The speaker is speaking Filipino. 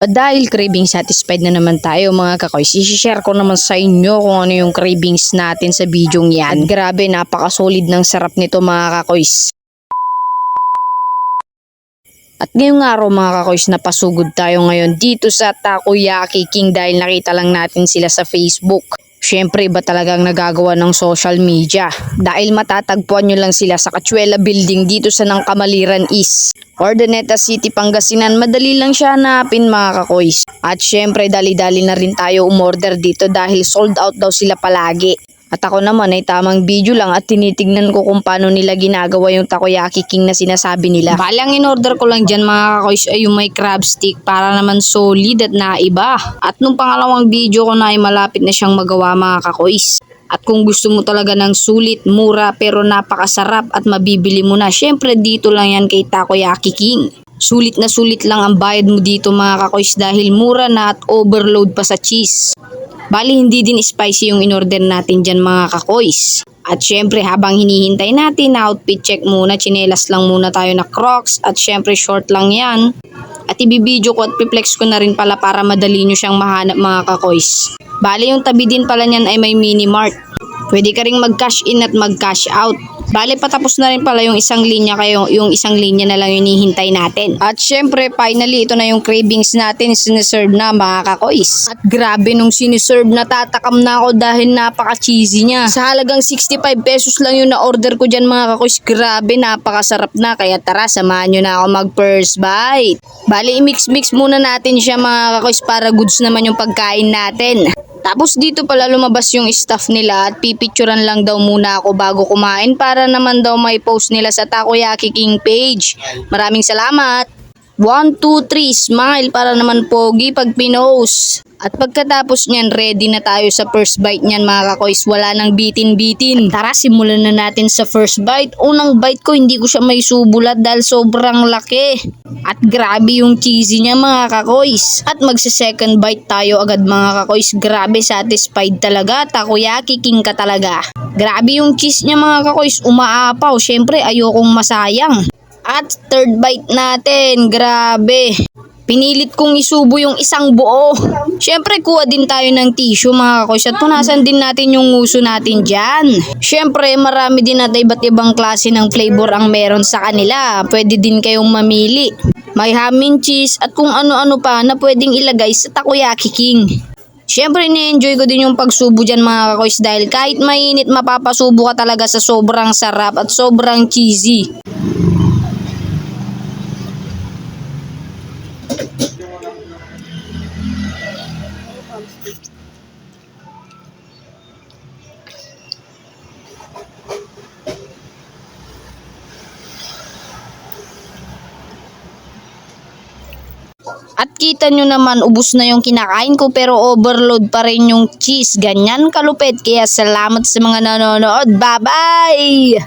Dahil craving satisfied na naman tayo mga kakoy, share ko naman sa inyo kung ano yung cravings natin sa bidyong yan. At grabe, napakasolid ng sarap nito mga kakoys. At ngayong araw mga kakoys, napasugod tayo ngayon dito sa Takoyaki King dahil nakita lang natin sila sa Facebook. Siyempre iba talagang nagagawa ng social media dahil matatagpuan nyo lang sila sa Cachuela Building dito sa Nangkamaliran East, Urdaneta City, Pangasinan. Madali lang siya hanapin mga kakoys. At siyempre dali-dali na rin tayo umorder dito dahil sold out daw sila palagi. At ako naman ay tamang video lang at tinitignan ko kung paano nila ginagawa yung Takoyaki King na sinasabi nila. Balang in-order ko lang dyan mga kakoys ay yung may crab stick para naman solid at naiba. At nung pangalawang video ko na ay malapit na siyang magawa mga kakoys. At kung gusto mo talaga ng sulit, mura pero napakasarap at mabibili mo na, syempre dito lang yan kay Takoyaki King. Sulit na sulit lang ang bayad mo dito mga kakoys dahil mura na at overload pa sa cheese. Bali hindi din spicy yung in-order natin dyan mga kakoys. At syempre habang hinihintay natin na outfit check muna, chinelas lang muna tayo na Crocs at syempre short lang yan. At ibibideo ko at piplex ko na rin pala para madali nyo siyang mahanap mga kakoys. Bali yung tabi din pala niyan ay may mini mart. Pwede ka ring mag-cash in at mag-cash out. Bale patapos na rin pala yung isang linya, kaya yung isang linya na lang yung hinihintay natin. At syempre finally ito na yung cravings natin, siniserve na mga kakoys. At grabe nung siniserve, natatakam na ako dahil napaka-cheesy niya. Sa halagang 65 pesos lang yung na-order ko dyan mga kakoys. Grabe, napakasarap na. Kaya tara, samahan nyo na ako mag first bite. Bale i-mix-mix muna natin siya mga kakoys para goods naman yung pagkain natin. Tapos dito pala lumabas yung staff nila at pipicturan lang daw muna ako bago kumain para naman daw may post nila sa Takoyaki King page. Maraming salamat! 1, 2, 3, smile para naman pogi pag pinost. At pagkatapos niyan, ready na tayo sa first bite niyan mga kakoys. Wala nang bitin-bitin. Tara, simulan na natin sa first bite. Unang bite ko, hindi ko siya may subulat dahil sobrang laki. At grabe yung cheesy niya mga kakoys. At magsa-second bite tayo agad mga kakoys. Grabe, satisfied talaga. Takoyaki King ka talaga. Grabe yung cheese niya mga kakoys. Umaapaw. Syempre, ayokong masayang. At third bite natin, grabe. Pinilit kong isubo yung isang buo. Syempre kuha din tayo ng tissue mga kakoys at punasan din natin yung nguso natin dyan. Syempre marami din natin iba't ibang klase ng flavor ang meron sa kanila. Pwede din kayong mamili. May ham and cheese at kung ano-ano pa na pwedeng ilagay sa Takoyaki King. Syempre ni-enjoy ko din yung pagsubo dyan mga kakoys dahil kahit mainit mapapasubo ka talaga sa sobrang sarap at sobrang cheesy. At kita nyo naman, ubos na yung kinakain ko pero overload pa rin yung cheese. Ganyan kalupit. Kaya salamat sa mga nanonood. Bye-bye!